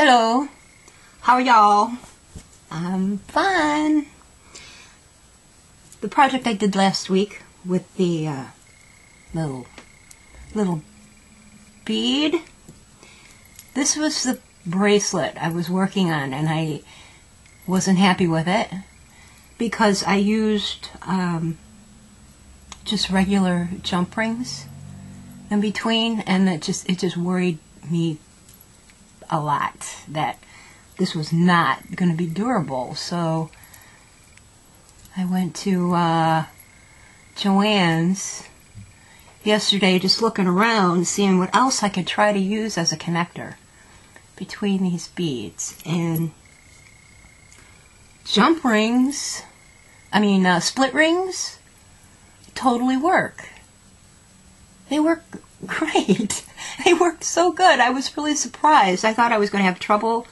Hello, how are y'all? I'm fine. The project I did last week with the little bead, this was the bracelet I was working on, and I wasn't happy with it because I used just regular jump rings in between, and it just worried me a lot that this was not going to be durable. So I went to Joann's yesterday, just looking around, seeing what else I could try to use as a connector between these beads. And jump rings, split rings, totally work. They work great. They worked so good. I was really surprised. I thought I was going to have trouble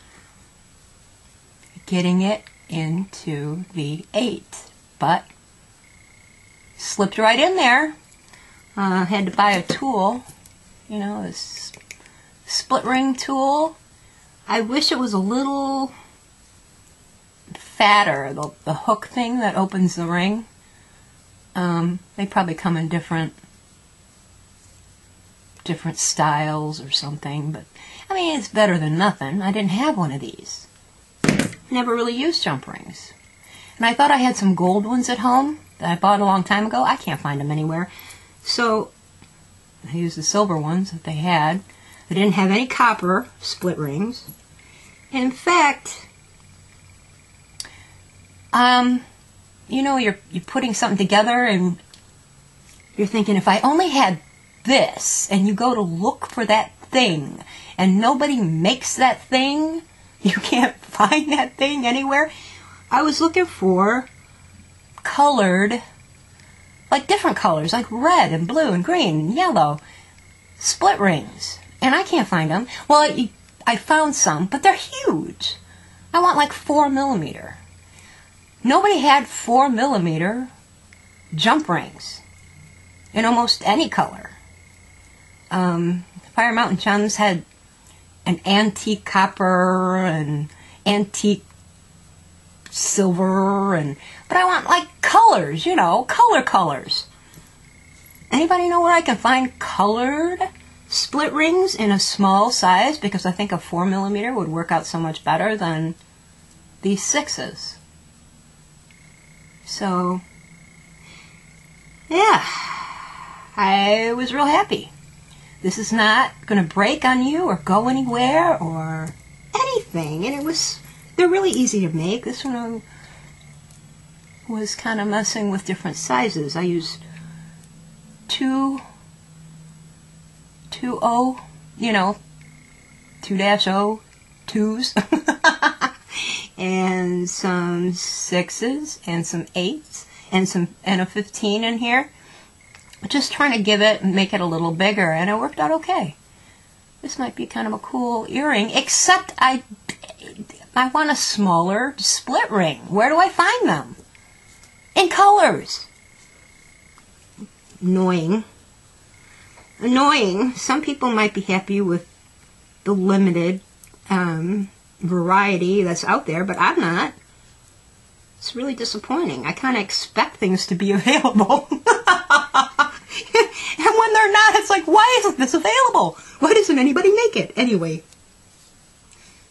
getting it into the 8, but slipped right in there. Had to buy a tool, this split ring tool. I wish it was a little fatter, the hook thing that opens the ring. They probably come in different styles or something, but it's better than nothing. I didn't have one of these. Never really used jump rings. And I thought I had some gold ones at home that I bought a long time ago. I can't find them anywhere. So I used the silver ones that they had. They didn't have any copper split rings. And in fact, you're putting something together and you're thinking, if I only had this, and you go to look for that thing, and nobody makes that thing, you can't find that thing anywhere. I was looking for colored, like different colors, like red and blue and green and yellow, split rings, and I can't find them. Well, I found some, but they're huge. I want like 4mm. Nobody had 4mm jump rings in almost any color. Fire Mountain Gems had an antique copper and antique silver, but I want like colors, colors. Anybody know where I can find colored split rings in a small size? Because I think a 4mm would work out so much better than these 6s. So, yeah, I was real happy. This is not going to break on you or go anywhere or anything. And they're really easy to make. This one was kind of messing with different sizes. I used 2-0, 2-0, 2s, and some 6s, and some 8s, and a 15 in here. Just trying to make it a little bigger, and it worked out okay. This might be kind of a cool earring, except I want a smaller split ring. Where do I find them? In colors. Annoying. Some people might be happy with the limited variety that's out there, but I'm not. It's really disappointing. I kind of expect things to be available. And when they're not, it's like, why isn't this available? Why doesn't anybody make it? Anyway,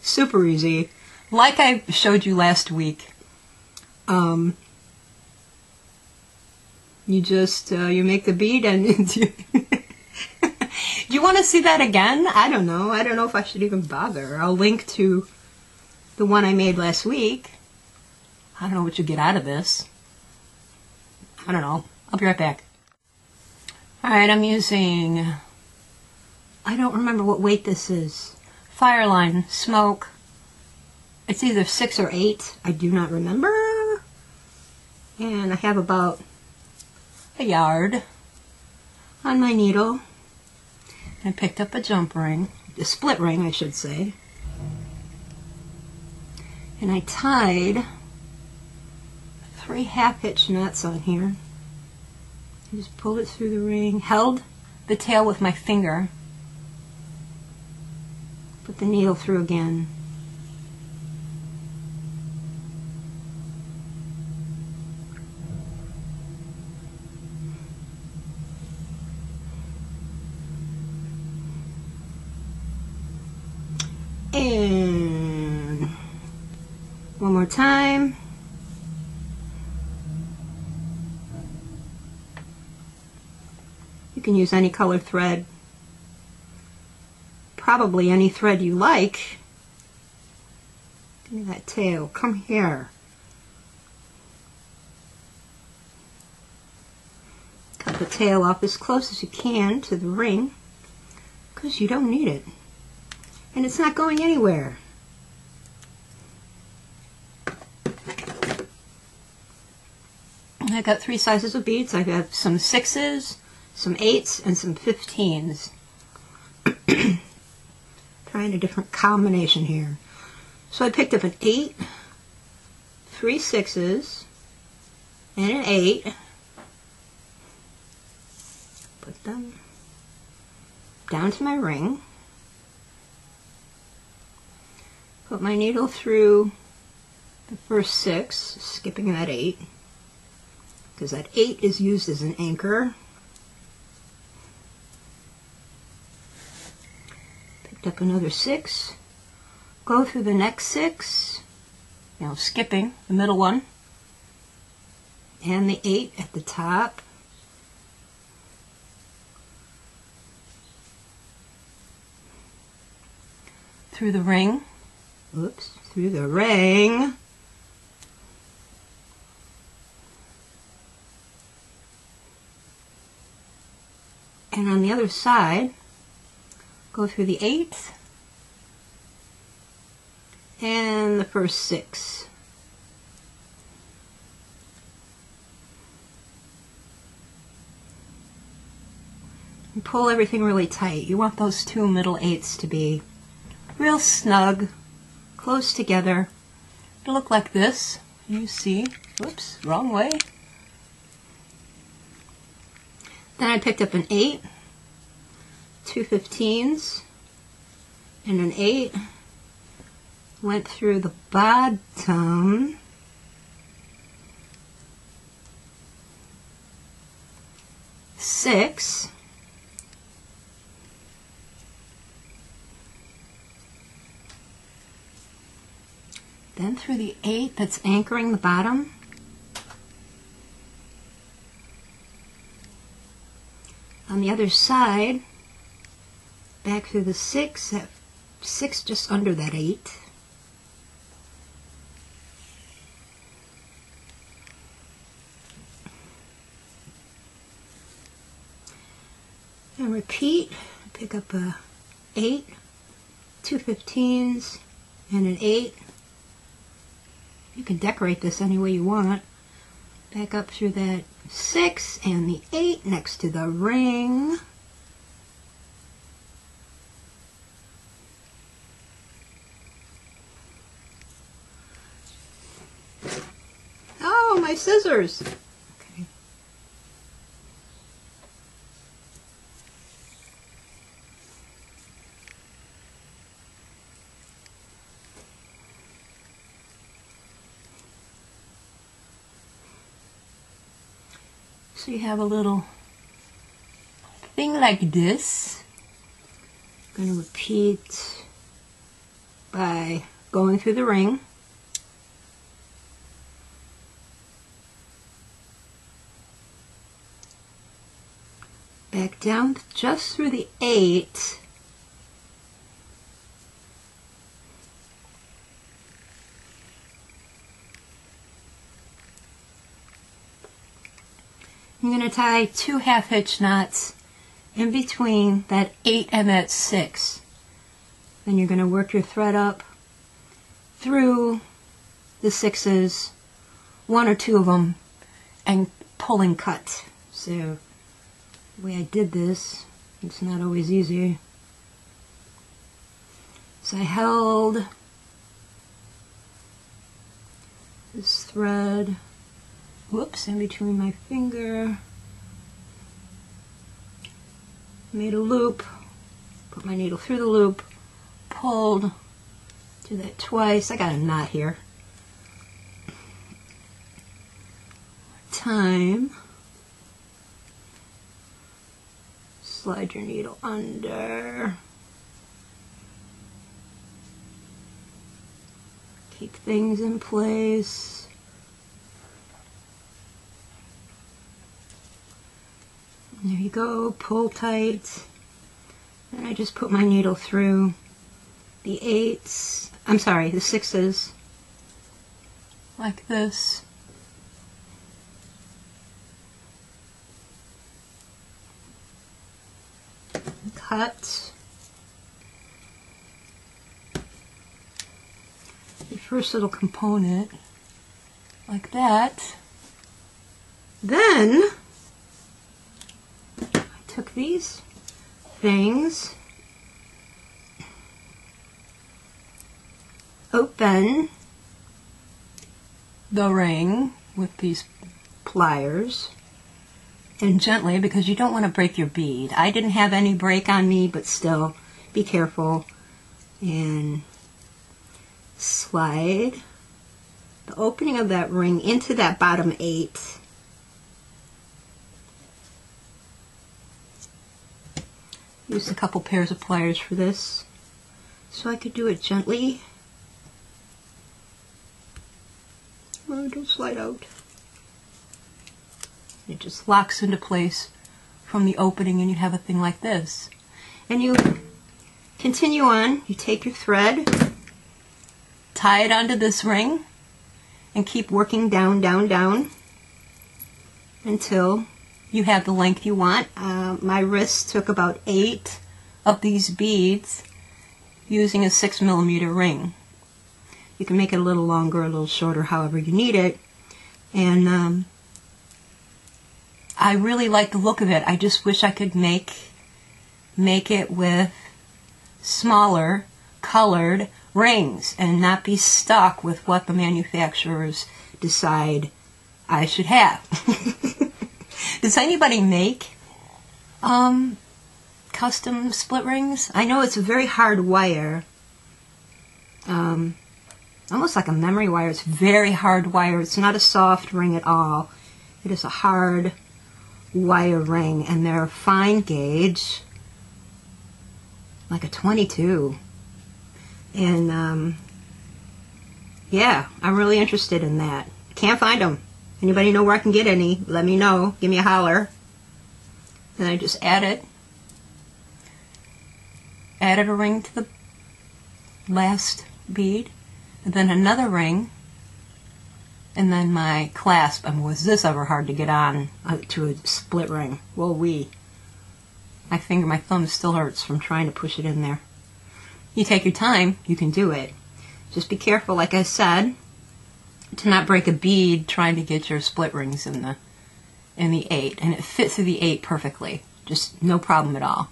super easy. Like I showed you last week, you make the bead and do you want to see that again? I don't know. I don't know if I should even bother. I'll link to the one I made last week. I don't know what you get out of this. I don't know. I'll be right back. Alright, I'm using, I don't remember what weight this is. Fireline Smoke. It's either 6 or 8. I do not remember. And I have about a yard on my needle. I picked up a jump ring, a split ring I should say. And I tied 3 half-hitch knots on here. I just pulled it through the ring, held the tail with my finger, put the needle through again, And one more time. You can use any color thread, probably any thread you like. Give me that tail, come here. Cut the tail off as close as you can to the ring, because you don't need it. And it's not going anywhere. I got 3 sizes of beads. I have some 6s, some 8s, and some 15s. Trying a different combination here. So I picked up an 8, 3 6s, and an 8. Put them down to my ring. Put my needle through the first 6, skipping that 8, because that 8 is used as an anchor. Picked up another 6, go through the next 6, now skipping the middle one, and the 8 at the top. Through the ring. Oops, through the ring. And on the other side, go through the 8th and the first 6. And pull everything really tight. You want those 2 middle 8ths to be real snug, close together. It'll look like this. You see, whoops, wrong way. Then I picked up an 8, 2 15s, and an 8. Went through the bottom. Six. Then through the 8 that's anchoring the bottom. On the other side, back through the 6, that 6 just under that 8. And repeat, pick up a 8, 2 15s, and an 8. You can decorate this any way you want. Back up through that 6 and the 8 next to the ring. Oh, my scissors! Okay. So you have a little thing like this. I'm going to repeat by going through the ring. Back down just through the 8. I'm going to tie 2 half-hitch knots in between that 8 and that 6. Then you're going to work your thread up through the 6s, 1 or 2 of them, and pull and cut. So the way I did this, it's not always easy. So I held this thread, whoops, in between my finger, made a loop, put my needle through the loop, pulled, do that twice. I got a knot here. Time. Slide your needle under. Keep things in place. And there you go, pull tight. And I just put my needle through the 8s, I'm sorry, the 6s, like this. Cut the first little component like that. Then I took these things, open the ring with these pliers, and gently, because you don't want to break your bead. I didn't have any break on me, but still, be careful. And slide the opening of that ring into that bottom 8. Used a couple pairs of pliers for this, so I could do it gently. Oh, don't slide out. It just locks into place from the opening, and you have a thing like this. And you continue on. You take your thread, tie it onto this ring, and keep working down, down, down until you have the length you want. My wrist took about 8 of these beads using a 6mm ring. You can make it a little longer, a little shorter, however you need it. And I really like the look of it. I just wish I could make it with smaller colored rings and not be stuck with what the manufacturers decide I should have. Does anybody make custom split rings? I know it's a very hard wire. Almost like a memory wire. It's very hard wire. It's not a soft ring at all. It is a hard wire ring, and they're fine gauge, like a 22. And yeah, I'm really interested in that. Can't find them. Anybody know where I can get any? Let me know. Give me a holler. Then I just added a ring to the last bead, and then another ring, and then my clasp. And was this ever hard to get on to a split ring? Well, my thumb still hurts from trying to push it in there. You take your time, you can do it. Just be careful, like I said, to not break a bead trying to get your split rings in the 8, and it fits through the 8 perfectly. Just no problem at all.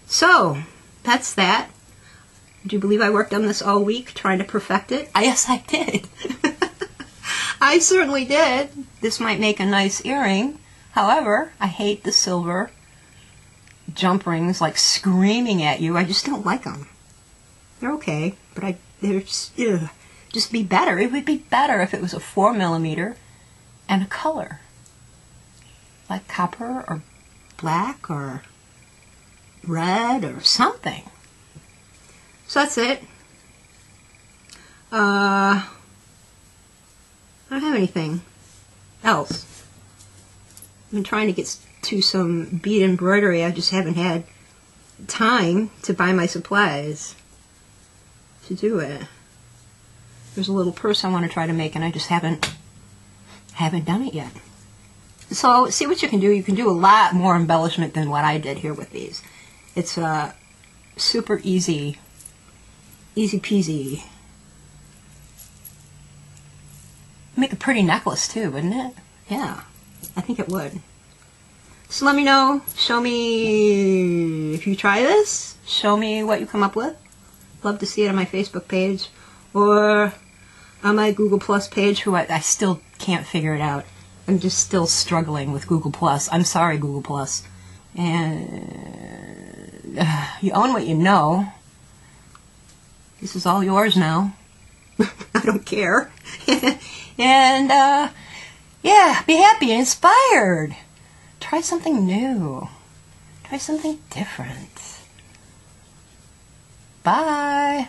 So that's that. Do you believe I worked on this all week trying to perfect it? Yes, I did. I certainly did. This might make a nice earring. However, I hate the silver jump rings like screaming at you. I just don't like them. They're okay, but they're just be better. It would be better if it was a 4mm and a color, like copper or black or red or something. So that's it. I don't have anything else. I've been trying to get to some bead embroidery. I just haven't had time to buy my supplies to do it. There's a little purse I want to try to make, and I just haven't done it yet. So see what you can do. You can do a lot more embellishment than what I did here with these. It's super easy peasy. Make a pretty necklace too, wouldn't it? Yeah, I think it would. So let me know. Show me if you try this. Show me what you come up with. Love to see it on my Facebook page or on my Google Plus page, who I still can't figure it out. I'm just still struggling with Google Plus. I'm sorry, Google Plus. And you own what you know. This is all yours now. I don't care. And yeah, be happy and inspired. Try something new. Try something different. Bye.